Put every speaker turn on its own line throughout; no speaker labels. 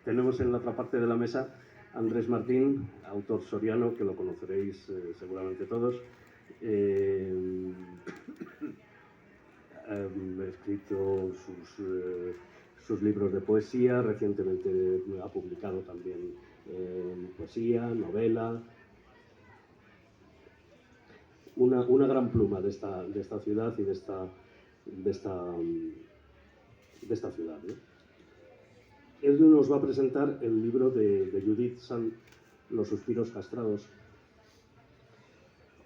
Tenemos en la otra parte de la mesa a Andrés Martín, autor soriano, que lo conoceréis seguramente todos. Ha escrito sus libros de poesía, recientemente ha publicado también poesía, novela. Una gran pluma de esta ciudad y de esta ciudad, ¿no? Él nos va a presentar el libro de Judith Sand, Los suspiros castrados.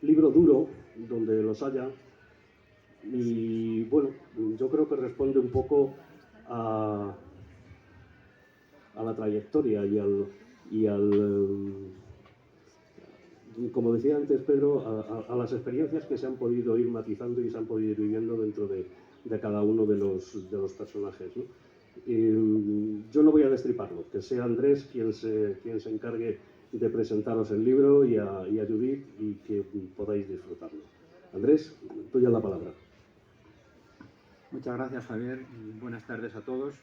Libro duro, donde los haya, y bueno, yo creo que responde un poco a la trayectoria como decía antes Pedro, a las experiencias que se han podido ir matizando y se han podido ir viviendo dentro de cada uno de los personajes, ¿no? Yo no voy a destriparlo, que sea Andrés quien se encargue de presentaros el libro y a Judith, y que podáis disfrutarlo. Andrés, tuya la palabra.
Muchas gracias, Javier, y buenas tardes a todos.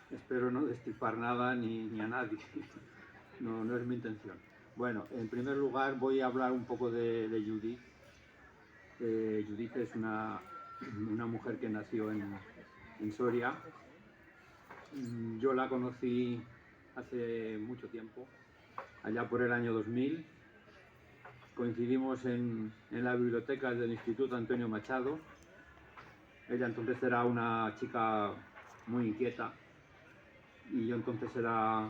Espero no destripar nada ni a nadie, no es mi intención. Bueno, en primer lugar voy a hablar un poco de Judith. Judith es una mujer que nació en Soria. Yo la conocí hace mucho tiempo, allá por el año 2000. Coincidimos en la biblioteca del Instituto Antonio Machado. Ella entonces era una chica muy inquieta y yo entonces era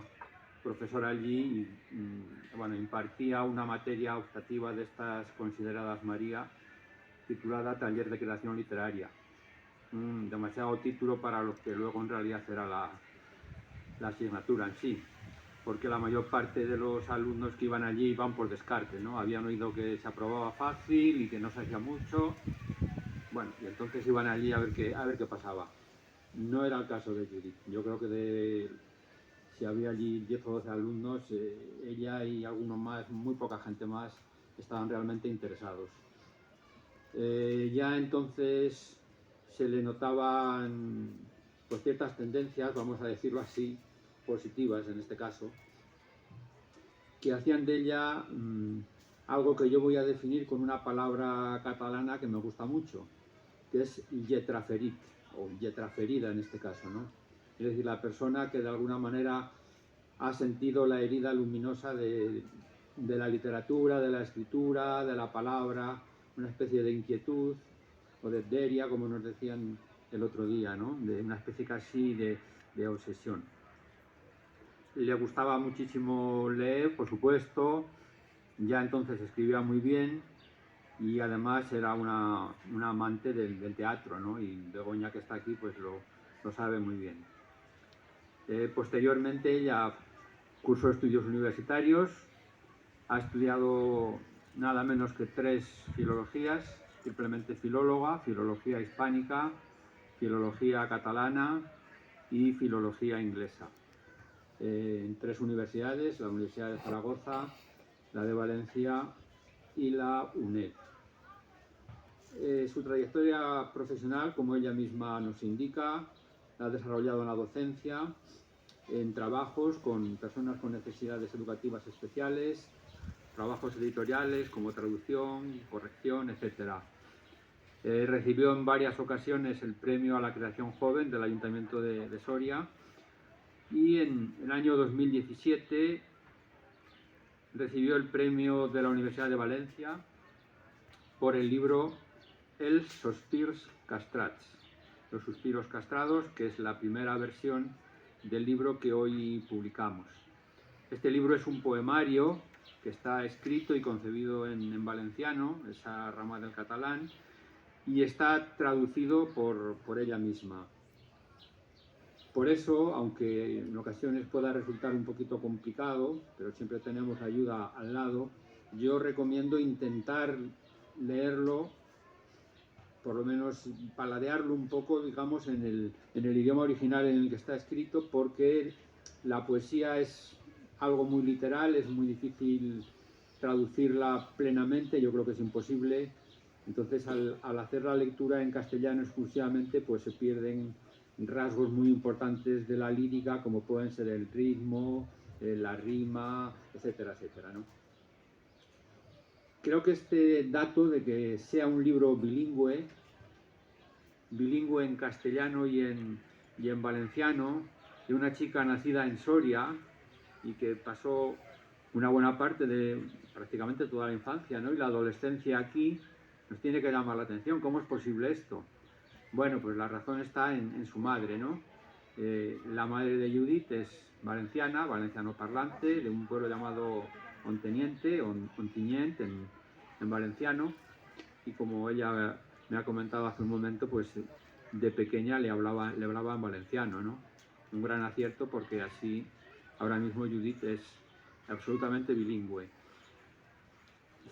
profesora allí y bueno, impartía una materia optativa de estas consideradas María, titulada Taller de Creación Literaria. Demasiado título para lo que luego en realidad era la asignatura en sí, porque la mayor parte de los alumnos que iban allí iban por descarte, ¿no? Habían oído que se aprobaba fácil y que no se hacía mucho. Bueno, y entonces iban allí a ver qué pasaba. No era el caso de Judith. Yo creo que si había allí 10 o 12 alumnos, ella y algunos más, muy poca gente más, estaban realmente interesados. Ya entonces se le notaban pues, ciertas tendencias, vamos a decirlo así, positivas en este caso, que hacían de ella algo que yo voy a definir con una palabra catalana que me gusta mucho, que es lletraferit, o lletraferida en este caso, ¿no? Es decir, la persona que de alguna manera ha sentido la herida luminosa de la literatura, de la escritura, de la palabra, una especie de inquietud, o de deria, como nos decían el otro día, ¿no? De una especie casi de obsesión. Le gustaba muchísimo leer, por supuesto, ya entonces escribía muy bien, y además era una amante del teatro, ¿no? Y Begoña, que está aquí, pues lo sabe muy bien. Posteriormente ella cursó estudios universitarios, ha estudiado nada menos que 3 filologías, simplemente filóloga, filología hispánica, filología catalana y filología inglesa. En 3 universidades, la Universidad de Zaragoza, la de Valencia y la UNED. Su trayectoria profesional, como ella misma nos indica, la ha desarrollado en la docencia, en trabajos con personas con necesidades educativas especiales, trabajos editoriales como traducción, corrección, etc. Recibió en varias ocasiones el premio a la creación joven del Ayuntamiento de Soria, y en el año 2017 recibió el premio de la Universidad de Valencia por el libro Els sospirs castrats, Los suspiros castrados, que es la primera versión del libro que hoy publicamos. Este libro es un poemario que está escrito y concebido en valenciano, esa rama del catalán, y está traducido por ella misma. Por eso, aunque en ocasiones pueda resultar un poquito complicado, pero siempre tenemos ayuda al lado, yo recomiendo intentar leerlo, por lo menos paladearlo un poco, digamos, en el idioma original en el que está escrito, porque la poesía es algo muy literal, es muy difícil traducirla plenamente, yo creo que es imposible. Entonces, al hacer la lectura en castellano exclusivamente, pues se pierden rasgos muy importantes de la lírica, como pueden ser el ritmo, la rima, etcétera, etcétera, ¿no? Creo que este dato de que sea un libro bilingüe en castellano y en valenciano, de una chica nacida en Soria y que pasó una buena parte de prácticamente toda la infancia, ¿no?, y la adolescencia aquí, nos tiene que llamar la atención. ¿Cómo es posible esto? Bueno, pues la razón está en su madre, ¿no? La madre de Judith es valenciana, valenciano parlante, de un pueblo llamado Onteniente, Ontinyent, en valenciano, y como ella me ha comentado hace un momento, pues de pequeña le hablaba en valenciano, ¿no? Un gran acierto, porque así ahora mismo Judith es absolutamente bilingüe.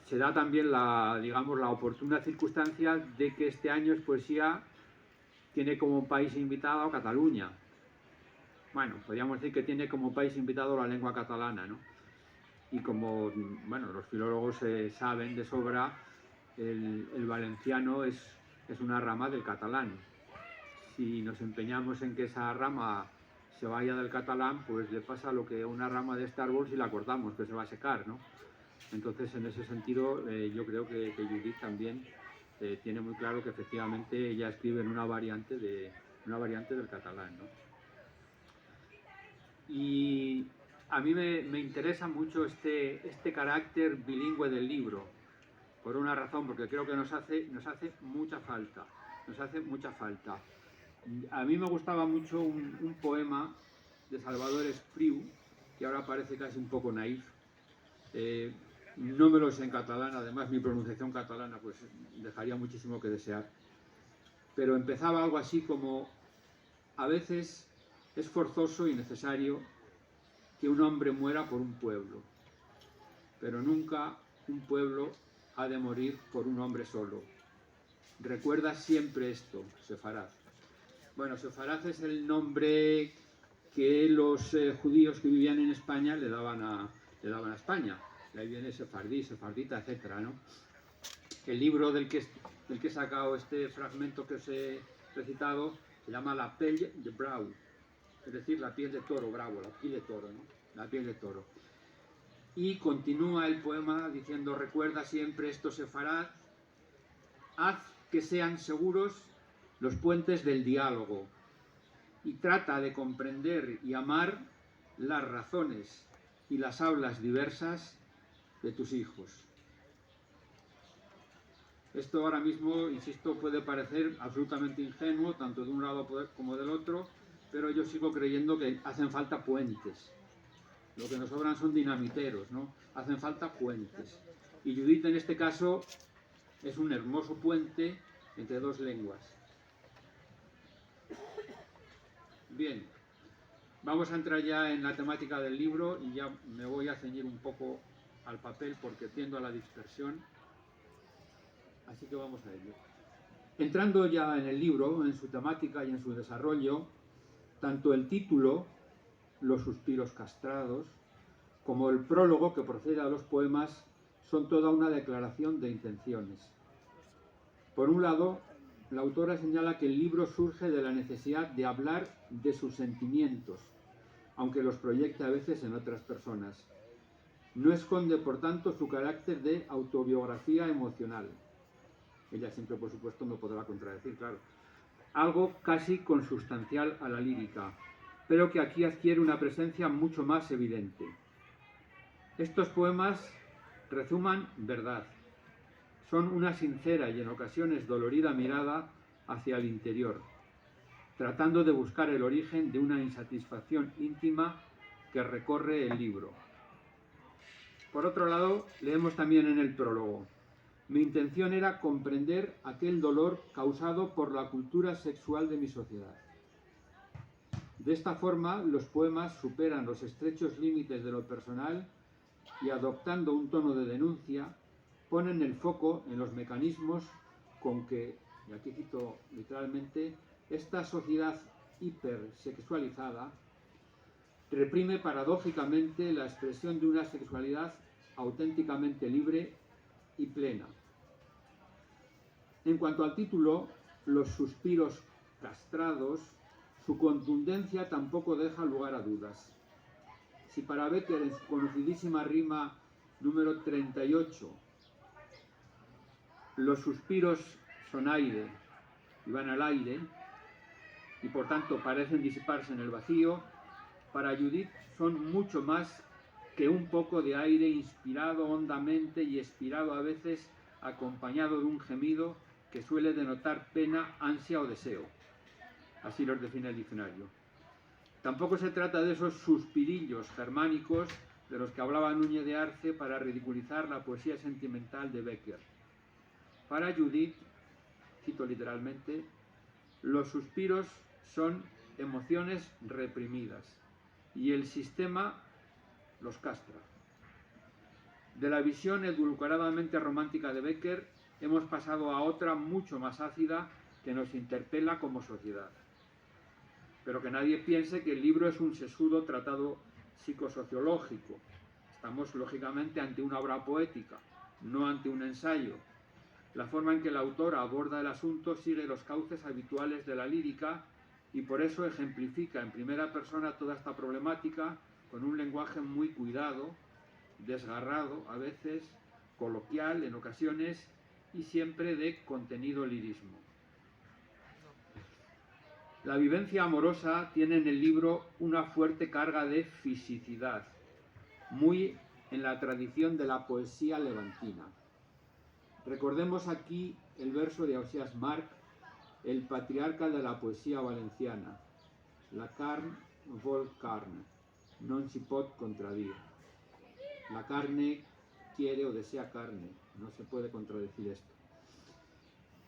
Se da también la oportuna circunstancia de que este año Poesía tiene como país invitado a Cataluña. Bueno, podríamos decir que tiene como país invitado la lengua catalana, ¿no? Y como, bueno, los filólogos saben de sobra, el valenciano es una rama del catalán. Si nos empeñamos en que esa rama se vaya del catalán, pues le pasa lo que a una rama de este árbol si la cortamos, que se va a secar, ¿no? Entonces, en ese sentido, yo creo que Judith también tiene muy claro que efectivamente ella escribe en una variante del catalán, ¿no? Y a mí me interesa mucho este carácter bilingüe del libro, por una razón, porque creo que nos hace mucha falta. A mí me gustaba mucho un poema de Salvador Espriu, que ahora parece casi un poco naif. No me lo sé en catalán, además mi pronunciación catalana pues dejaría muchísimo que desear. Pero empezaba algo así como: a veces es forzoso y necesario que un hombre muera por un pueblo, pero nunca un pueblo ha de morir por un hombre solo. Recuerda siempre esto, Sefarad. Bueno, Sefarad es el nombre que los judíos que vivían en España le daban a España. De ahí viene sefardí, sefardita, etcétera, ¿no? El libro del que he sacado este fragmento que os he recitado se llama La pelle de brau, es decir, la piel de toro, bravo, la piel de toro, ¿no? La piel de toro. Y continúa el poema diciendo: recuerda siempre esto, Sefarad, haz que sean seguros los puentes del diálogo y trata de comprender y amar las razones y las hablas diversas de tus hijos. Esto ahora mismo, insisto, puede parecer absolutamente ingenuo, tanto de un lado como del otro, pero yo sigo creyendo que hacen falta puentes. Lo que nos sobran son dinamiteros, ¿no? Hacen falta puentes. Y Judith, en este caso, es un hermoso puente entre dos lenguas. Bien, vamos a entrar ya en la temática del libro y ya me voy a ceñir un poco al papel porque tiendo a la dispersión. Así que vamos a ello. Entrando ya en el libro, en su temática y en su desarrollo, tanto el título, Los suspiros castrados, como el prólogo que procede a los poemas son toda una declaración de intenciones. Por un lado, la autora señala que el libro surge de la necesidad de hablar de sus sentimientos, aunque los proyecta a veces en otras personas. No esconde, por tanto, su carácter de autobiografía emocional. Ella siempre, por supuesto, no podrá contradecir, claro. Algo casi consustancial a la lírica, pero que aquí adquiere una presencia mucho más evidente. Estos poemas rezuman verdad. Son una sincera y en ocasiones dolorida mirada hacia el interior, tratando de buscar el origen de una insatisfacción íntima que recorre el libro. Por otro lado, leemos también en el prólogo: mi intención era comprender aquel dolor causado por la cultura sexual de mi sociedad. De esta forma, los poemas superan los estrechos límites de lo personal y, adoptando un tono de denuncia, ponen el foco en los mecanismos con que, y aquí cito literalmente, esta sociedad hipersexualizada reprime paradójicamente la expresión de una sexualidad auténticamente libre y plena. En cuanto al título, Los suspiros castrados, Su contundencia tampoco deja lugar a dudas. Si para Becker, en su conocidísima rima número 38, los suspiros son aire y van al aire, y por tanto parecen disiparse en el vacío, para Judith son mucho más que un poco de aire inspirado hondamente y expirado a veces acompañado de un gemido que suele denotar pena, ansia o deseo. Así los define el diccionario. Tampoco se trata de esos suspirillos germánicos de los que hablaba Núñez de Arce para ridiculizar la poesía sentimental de Becker. Para Judith, cito literalmente, los suspiros son emociones reprimidas y el sistema los castra. De la visión edulcoradamente romántica de Becker hemos pasado a otra mucho más ácida que nos interpela como sociedad. Pero que nadie piense que el libro es un sesudo tratado psicosociológico. Estamos lógicamente ante una obra poética, no ante un ensayo. La forma en que el autor aborda el asunto sigue los cauces habituales de la lírica y por eso ejemplifica en primera persona toda esta problemática con un lenguaje muy cuidado, desgarrado a veces, coloquial en ocasiones y siempre de contenido lirismo. La vivencia amorosa tiene en el libro una fuerte carga de fisicidad, muy en la tradición de la poesía levantina. Recordemos aquí el verso de Ausiàs March, el patriarca de la poesía valenciana. La carn vol carn, non si pot contradir. La carne quiere o desea carne, no se puede contradecir esto.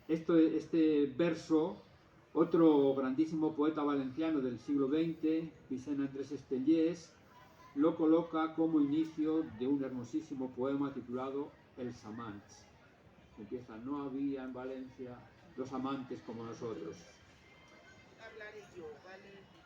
Este verso, otro grandísimo poeta valenciano del siglo XX, Vicent Andrés Estellés, lo coloca como inicio de un hermosísimo poema titulado Els amants. Empieza, no había en Valencia dos amantes como nosotros.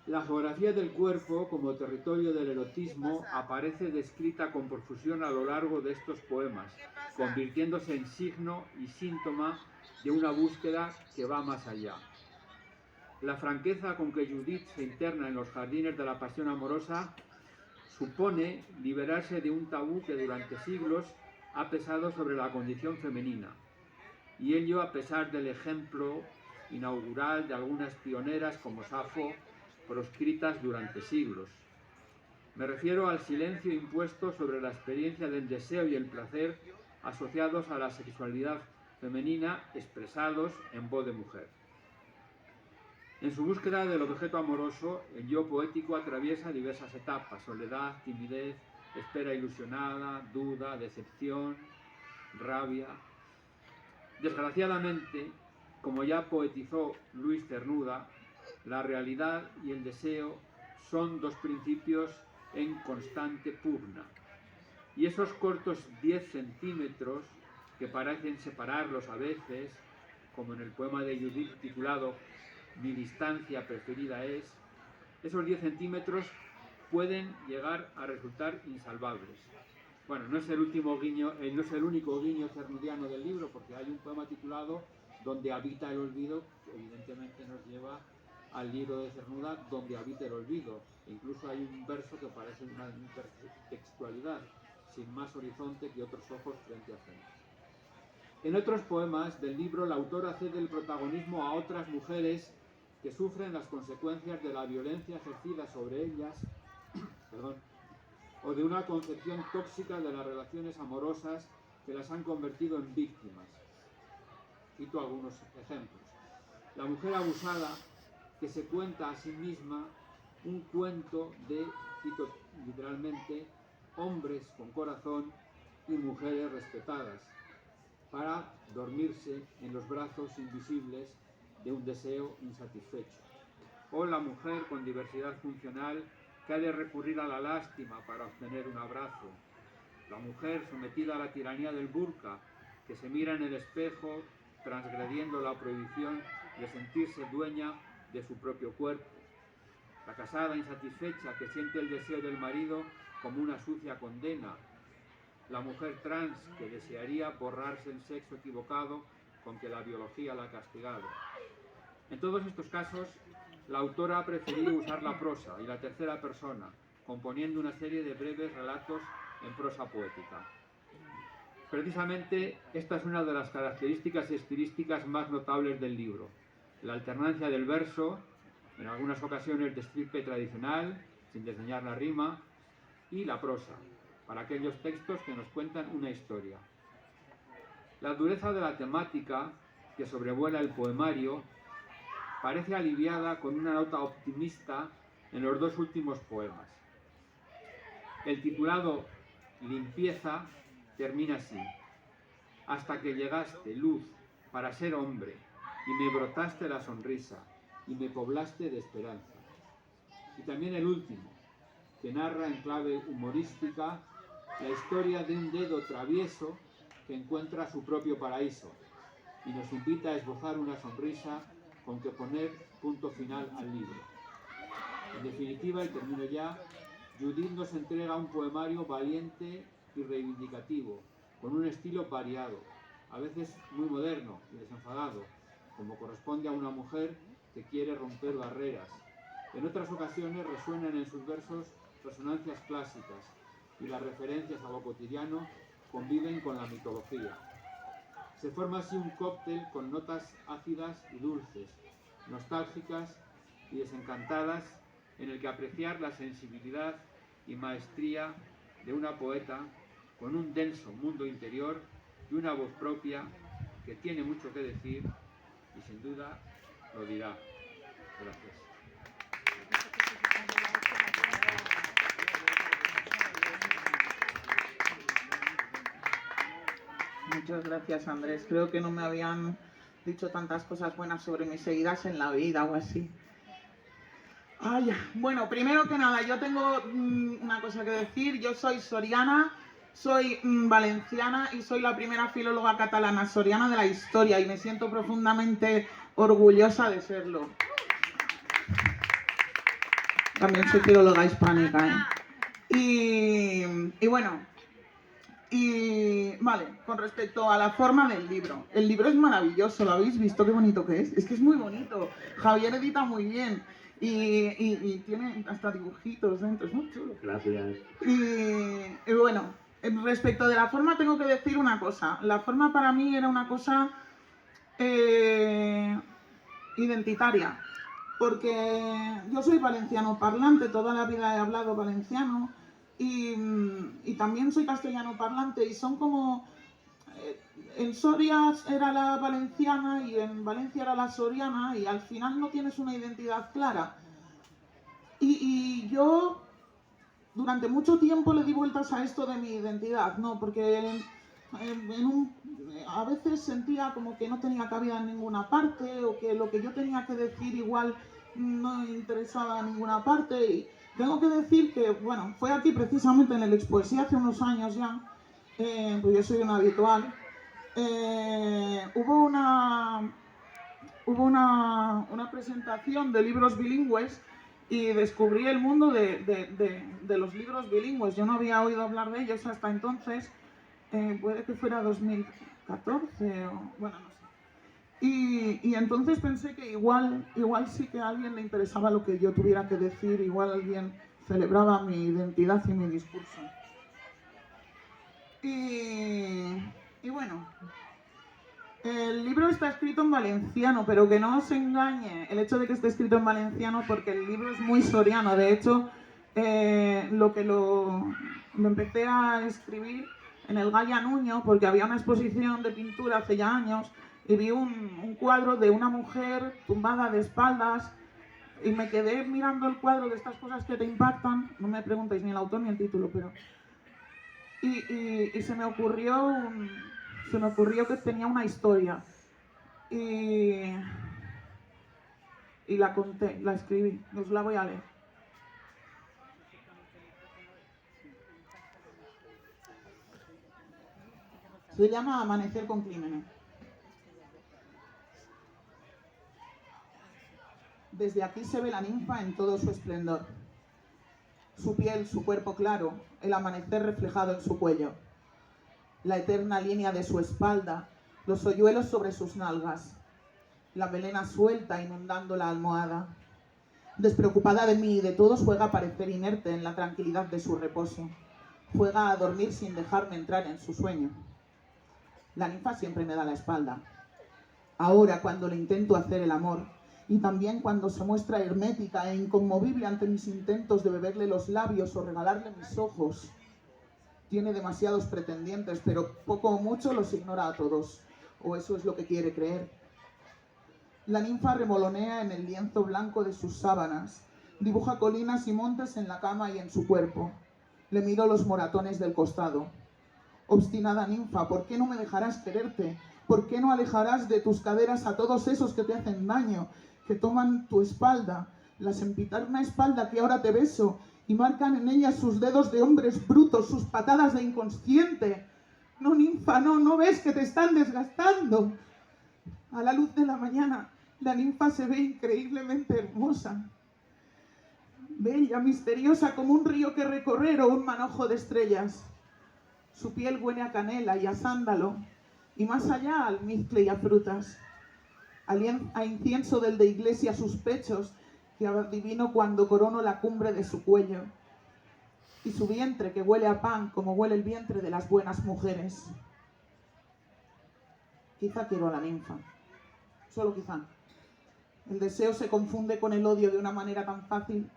La geografía del cuerpo como territorio del erotismo aparece descrita con profusión a lo largo de estos poemas, convirtiéndose en signo y síntoma de una búsqueda que va más allá. La franqueza con que Judith se interna en los jardines de la pasión amorosa supone liberarse de un tabú que durante siglos ha pesado sobre la condición femenina, y ello a pesar del ejemplo inaugural de algunas pioneras como Safo, proscritas durante siglos. Me refiero al silencio impuesto sobre la experiencia del deseo y el placer asociados a la sexualidad femenina expresados en voz de mujer. En su búsqueda del objeto amoroso, el yo poético atraviesa diversas etapas: soledad, timidez, espera ilusionada, duda, decepción, rabia. Desgraciadamente, como ya poetizó Luis Cernuda, la realidad y el deseo son dos principios en constante pugna. Y esos cortos 10 centímetros que parecen separarlos a veces, como en el poema de Judith titulado Mi distancia preferida es, esos 10 centímetros pueden llegar a resultar insalvables. Bueno, no es el último guiño, no es el único guiño cernudiano del libro, porque hay un poema titulado Donde habita el olvido, que evidentemente nos lleva al libro de Cernuda, Donde habita el olvido. E incluso hay un verso que parece una intertextualidad, sin más horizonte que otros ojos frente a frente. En otros poemas del libro, la autora cede el protagonismo a otras mujeres que sufren las consecuencias de la violencia ejercida sobre ellas, o de una concepción tóxica de las relaciones amorosas que las han convertido en víctimas. Cito algunos ejemplos. La mujer abusada que se cuenta a sí misma un cuento de, cito literalmente, hombres con corazón y mujeres respetadas, para dormirse en los brazos invisibles de un deseo insatisfecho. O la mujer con diversidad funcional que ha de recurrir a la lástima para obtener un abrazo. La mujer sometida a la tiranía del burka, que se mira en el espejo transgrediendo la prohibición de sentirse dueña de su propio cuerpo. La casada insatisfecha que siente el deseo del marido como una sucia condena. La mujer trans que desearía borrarse el sexo equivocado con que la biología la ha castigado. En todos estos casos, la autora ha preferido usar la prosa y la tercera persona, componiendo una serie de breves relatos en prosa poética. Precisamente esta es una de las características estilísticas más notables del libro: la alternancia del verso, en algunas ocasiones de estirpe tradicional, sin desdeñar la rima, y la prosa, para aquellos textos que nos cuentan una historia. La dureza de la temática que sobrevuela el poemario parece aliviada con una nota optimista en los dos últimos poemas. El titulado Limpieza termina así: hasta que llegaste, luz, para ser hombre, y me brotaste la sonrisa, y me poblaste de esperanza. Y también el último, que narra en clave humorística la historia de un dedo travieso que encuentra su propio paraíso, y nos invita a esbozar una sonrisa con que poner punto final al libro. En definitiva, y termino ya, Judith nos entrega un poemario valiente y reivindicativo, con un estilo variado, a veces muy moderno y desenfadado, como corresponde a una mujer que quiere romper barreras. En otras ocasiones resuenan en sus versos resonancias clásicas, y las referencias a lo cotidiano conviven con la mitología. Se forma así un cóctel con notas ácidas y dulces, nostálgicas y desencantadas, en el que apreciar la sensibilidad y maestría de una poeta con un denso mundo interior y una voz propia que tiene mucho que decir y sin duda lo dirá. Gracias.
Muchas gracias, Andrés. Creo que no me habían dicho tantas cosas buenas sobre mis seguidas en la vida o así. Ay, bueno, primero que nada, yo tengo una cosa que decir. Yo soy soriana, soy valenciana y soy la primera filóloga catalana soriana de la historia, y me siento profundamente orgullosa de serlo. También soy filóloga hispánica, ¿eh? Y bueno, vale, con respecto a la forma del libro. El libro es maravilloso, ¿lo habéis visto? Qué bonito que es. Es que es muy bonito. Javier edita muy bien. Y tiene hasta dibujitos dentro, es muy chulo.
Gracias.
Y bueno, respecto de la forma tengo que decir una cosa. La forma para mí era una cosa identitaria, porque yo soy valenciano parlante, toda la vida he hablado valenciano, y también soy castellano parlante, y son como... en Soria era la valenciana y en Valencia era la soriana, y al final no tienes una identidad clara. Y yo durante mucho tiempo le di vueltas a esto de mi identidad, ¿no? Porque a veces sentía como que no tenía cabida en ninguna parte, o que lo que yo tenía que decir igual no interesaba a ninguna parte. Y tengo que decir que, bueno, fue aquí precisamente en el Expoesía hace unos años ya, pues yo soy una habitual. Hubo una presentación de libros bilingües, y descubrí el mundo de los libros bilingües. Yo no había oído hablar de ellos hasta entonces, puede que fuera 2014 o bueno, no sé. Y entonces pensé que igual sí que a alguien le interesaba lo que yo tuviera que decir, igual alguien celebraba mi identidad y mi discurso. Y bueno, el libro está escrito en valenciano, pero que no os engañe el hecho de que esté escrito en valenciano, porque el libro es muy soriano. De hecho, lo empecé a escribir en el Gaya Nuño, porque había una exposición de pintura hace ya años, y vi un cuadro de una mujer tumbada de espaldas, y me quedé mirando el cuadro, de estas cosas que te impactan. No me preguntéis ni el autor ni el título, pero... Y se me ocurrió que tenía una historia, y la conté, la escribí. Os la voy a leer. Se llama Amanecer con Clímenes. Desde aquí se ve la ninfa en todo su esplendor. Su piel, su cuerpo claro, el amanecer reflejado en su cuello. La eterna línea de su espalda, los hoyuelos sobre sus nalgas, la melena suelta inundando la almohada, Despreocupada de mí y de todos, juega a parecer inerte en la tranquilidad de su reposo. Juega a dormir sin dejarme entrar en su sueño. La ninfa siempre me da la espalda. Ahora, cuando le intento hacer el amor, y también cuando se muestra hermética e inconmovible ante mis intentos de beberle los labios o regalarle mis ojos. Tiene demasiados pretendientes, pero poco o mucho los ignora a todos, o eso es lo que quiere creer. La ninfa remolonea en el lienzo blanco de sus sábanas, dibuja colinas y montes en la cama y en su cuerpo. Le miro los moratones del costado. Obstinada ninfa, ¿por qué no me dejarás quererte? ¿Por qué no alejarás de tus caderas a todos esos que te hacen daño, que toman tu espalda, la sempiterna espalda que ahora te beso, y marcan en ella sus dedos de hombres brutos, sus patadas de inconsciente? No, ninfa, no ves que te están desgastando. A la luz de la mañana, la ninfa se ve increíblemente hermosa. Bella, misteriosa, como un río que recorrer o un manojo de estrellas. Su piel huele a canela y a sándalo, y más allá a almizcle y a frutas. A incienso del de iglesia sus pechos, que adivino cuando corono la cumbre de su cuello. Y su vientre, que huele a pan, como huele el vientre de las buenas mujeres. Quizá quiero a la ninfa. Solo quizá. El deseo se confunde con el odio de una manera tan fácil.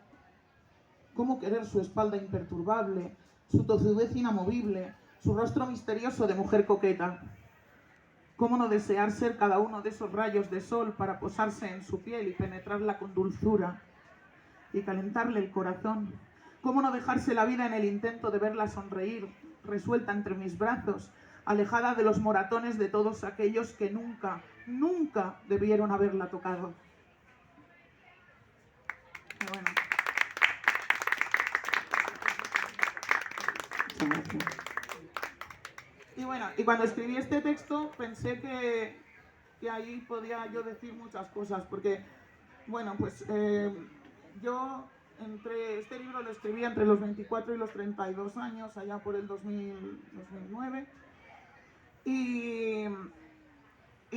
¿Cómo querer su espalda imperturbable, su tozudez inamovible, su rostro misterioso de mujer coqueta? ¿Cómo no desear ser cada uno de esos rayos de sol para posarse en su piel y penetrarla con dulzura y calentarle el corazón? ¿Cómo no dejarse la vida en el intento de verla sonreír, resuelta entre mis brazos, alejada de los moratones de todos aquellos que nunca debieron haberla tocado? Y bueno. Y bueno, y cuando escribí este texto pensé que ahí podía yo decir muchas cosas, porque, bueno, pues yo este libro lo escribí entre los 24 y los 32 años, allá por el 2009, y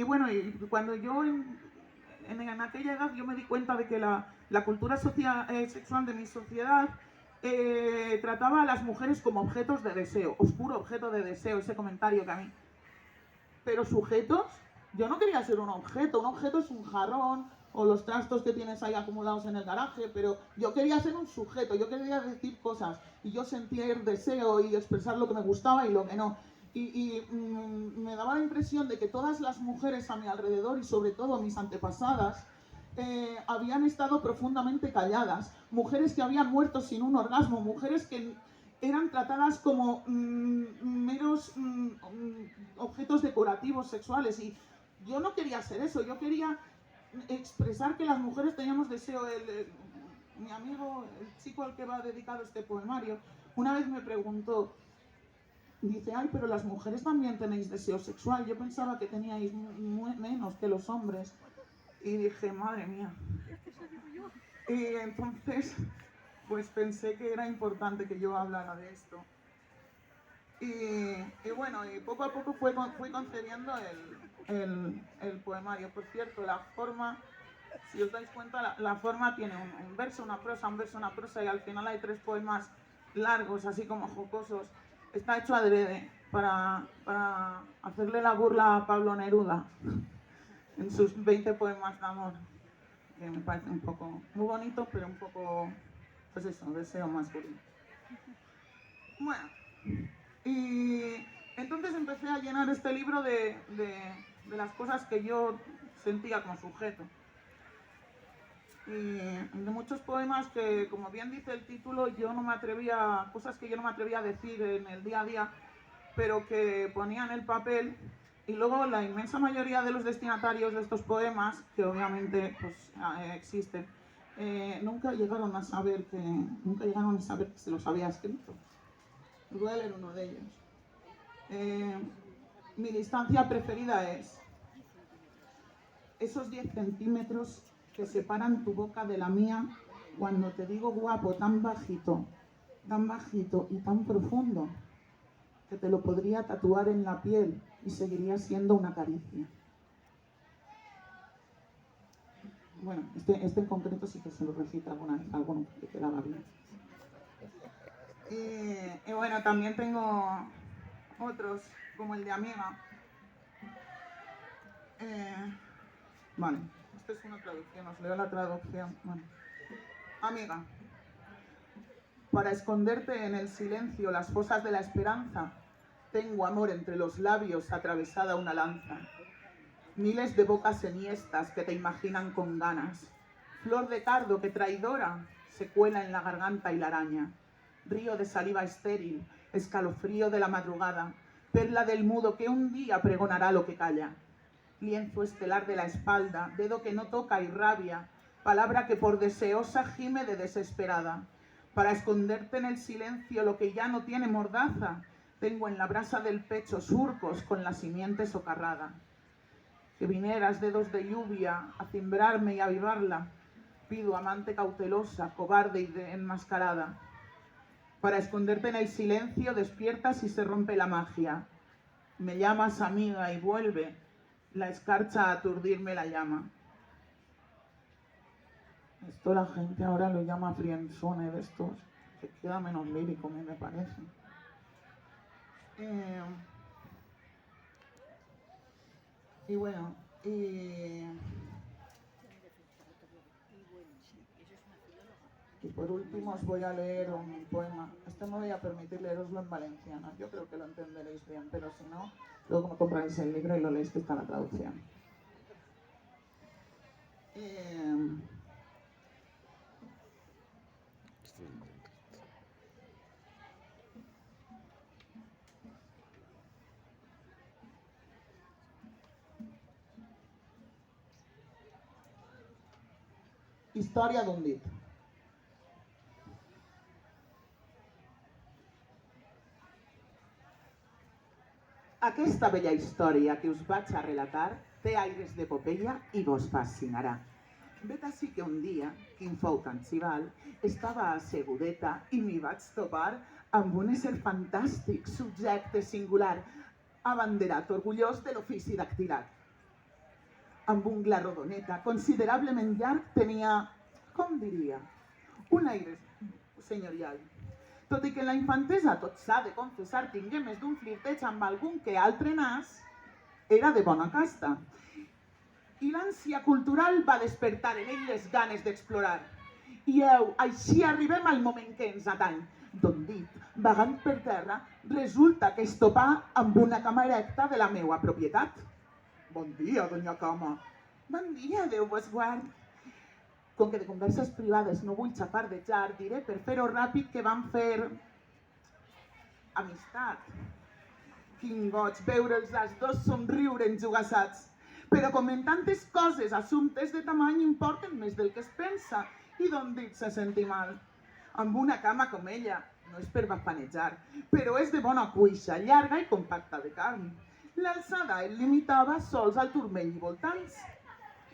bueno, y cuando yo en aquella edad yo me di cuenta de que la cultura sexual de mi sociedad trataba a las mujeres como objetos de deseo, oscuro objeto de deseo, ese comentario que a mí. Pero sujetos, yo no quería ser un objeto es un jarrón o los trastos que tienes ahí acumulados en el garaje, pero yo quería ser un sujeto, yo quería decir cosas y yo sentir deseo y expresar lo que me gustaba y lo que no. Y me daba la impresión de que todas las mujeres a mi alrededor y sobre todo mis antepasadas habían estado profundamente calladas, mujeres que habían muerto sin un orgasmo, mujeres que eran tratadas como meros objetos decorativos sexuales, y yo no quería ser eso, yo quería expresar que las mujeres teníamos deseo. Mi amigo, el chico al que va dedicado este poemario, una vez me preguntó, dice, ay, pero las mujeres también tenéis deseo sexual, yo pensaba que teníais menos que los hombres. Y dije, madre mía. Y entonces, pues pensé que era importante que yo hablara de esto. Y bueno, y poco a poco fui concediendo el poemario. Por cierto, la forma, si os dais cuenta, la forma tiene un verso, una prosa, un verso, una prosa, y al final hay 3 poemas largos, así como jocosos. Está hecho adrede para hacerle la burla a Pablo Neruda en sus 20 poemas de amor, que me parece un poco muy bonito, pero un poco, pues eso, deseo masculino. Bueno, y entonces empecé a llenar este libro de las cosas que yo sentía como sujeto. Y de muchos poemas que, como bien dice el título, cosas que yo no me atrevía a decir en el día a día, pero que ponía en el papel. Y luego la inmensa mayoría de los destinatarios de estos poemas, que obviamente pues, existen, nunca llegaron a saber que se los había escrito. Os voy a leer uno de ellos. Mi distancia preferida es esos 10 centímetros que separan tu boca de la mía cuando te digo guapo tan bajito y tan profundo que te lo podría tatuar en la piel y seguiría siendo una caricia. Bueno, este en concreto sí que se lo recita alguna vez, alguno que quedaba bien. Y bueno, también tengo otros, como el de Amiga. Vale, esta es una traducción, os leo la traducción. Bueno. Amiga, para esconderte en el silencio las fosas de la esperanza, tengo amor entre los labios atravesada una lanza. Miles de bocas enhiestas que te imaginan con ganas. Flor de cardo que traidora se cuela en la garganta y la araña. Río de saliva estéril, escalofrío de la madrugada, perla del mudo que un día pregonará lo que calla. Lienzo estelar de la espalda, dedo que no toca y rabia, palabra que por deseosa gime de desesperada. Para esconderte en el silencio lo que ya no tiene mordaza, tengo en la brasa del pecho surcos con la simiente socarrada. Que vinieras dedos de lluvia a cimbrarme y avivarla, pido amante cautelosa, cobarde y enmascarada. Para esconderte en el silencio despiertas y se rompe la magia. Me llamas amiga y vuelve la escarcha a aturdirme la llama. Esto la gente ahora lo llama friendzone de estos, que queda menos lírico, me parece. Y bueno, y por último os voy a leer un poema. Este me voy a permitir leeroslo en valenciano. Yo creo que lo entenderéis bien, pero si no, luego me compráis el libro y lo leéis, que está la traducción. Història d'un dit. Aquesta bella història que us vaig a relatar té aires d'epopeia i vos fascinarà. Vet així que un dia, quin fou tan xival, estava assegudeta i m'hi vaig topar amb un ésser fantàstic, subjecte singular, abanderat, orgullós de l'ofici dactilar. Amb ungla rodoneta, considerablement llarg, tenia, com diria, un aire senyorial. Tot i que en la infantesa, tot s'ha de confessar, tingué més d'un flirteig amb algun que altre nas, era de bona casta. I l'ànsia cultural va despertar en ell les ganes d'explorar. I així arribem al moment que ens atany. Don dit, vagant per terra, resulta que es topà amb una cama erecta de la meua propietat. Bon dia, doña Cama. Bon dia, Déu vos guard. Com que de converses privades no vull xafardejar, diré per fer-ho ràpid que vam fer amistat. Quin goig veure'ls els dos somriure enjugassats. Però com en tantes coses, assumptes de tamany importen més del que es pensa, i Don dit se senti mal. Amb una cama com ella, no és per bafanejar, però és de bona cuixa, llarga i compacta de carn. L'alçada el limitava sols al turmell i voltants.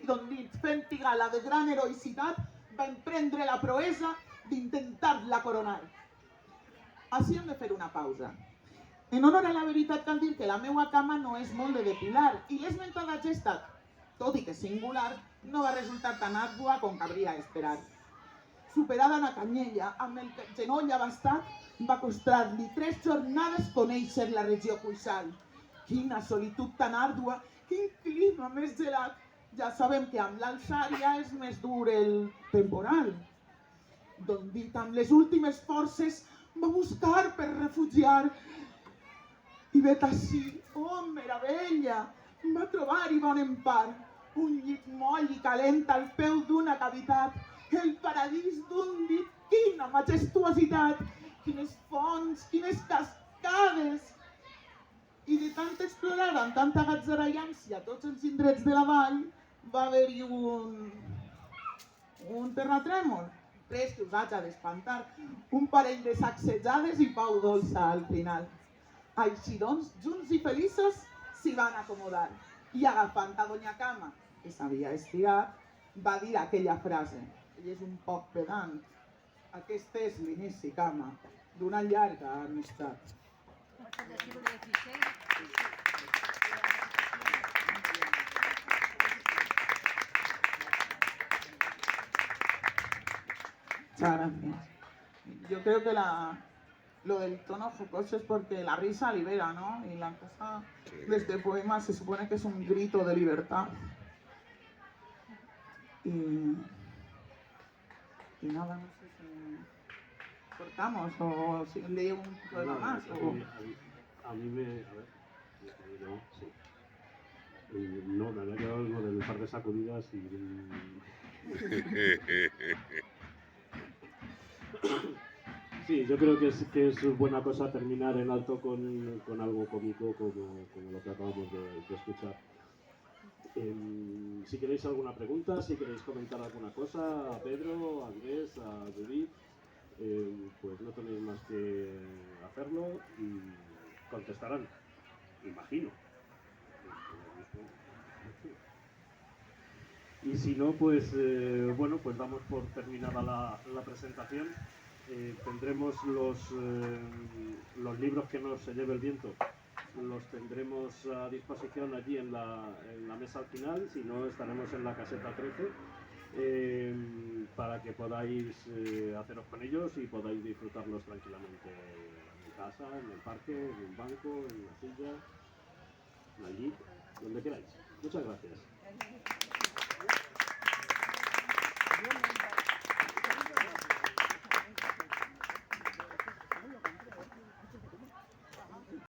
I Don dit, fent-hi gala de gran heroïcitat, va emprendre la proesa d'intentar-la coronar. Així hem de fer una pausa. En honor a la veritat cal dir que la meua cama no és molt de depilar i l'esmentada gesta, tot i que singular, no va resultar tan ardua com cabria esperar. Superada la canyella, amb el genoll abastat, va costar-li 3 jornades conèixer la regió cuixal. Quina solitud tan àrdua, quin clima més gelat. Ja sabem que amb l'alçària és més dur el temporal. Don dit, amb les últimes forces, va buscar per refugiar. I vet així, oh meravella, va trobar-hi bon empar. Un llit moll i calent al peu d'una cavitat. El paradís d'un dit, quina majestuositat. Quines fonts, quines cascades. I de tant explorar amb tanta gatzaraiància a tots els indrets de la vall, va haver-hi un terratrèmol. Res que us haig d'espantar. Un parell de sacsejades i pau dolça al final. Així doncs, junts i feliços, s'hi van acomodar. I agafant a Doña Cama, que s'havia estirat, va dir aquella frase. Ell és un poc pedant. Aquest és l'inici, Cama, d'una llarga amistat. Muchas gracias. Yo creo que lo del tono jocoso es porque la risa libera, ¿no? Y la cosa de este poema se supone que es un grito de libertad. Y nada, no sé si cortamos o si leo un poema más.
A mí me... A ver, no, sí. No, me había quedado lo del par de sacudidas y... Sí, yo creo que es buena cosa terminar en alto con algo cómico como lo que acabamos de escuchar. Si queréis alguna pregunta, si queréis comentar alguna cosa a Pedro, a Andrés, a Judith, pues no tenéis más que hacerlo y contestarán, imagino. Y si no, pues bueno, pues damos por terminada la presentación. Tendremos los libros que nos se lleve el viento, los tendremos a disposición allí en la mesa al final, si no estaremos en la caseta 13 para que podáis haceros con ellos y podáis disfrutarlos tranquilamente en casa, en el parque, en un banco, en una silla, allí, donde queráis. Muchas gracias.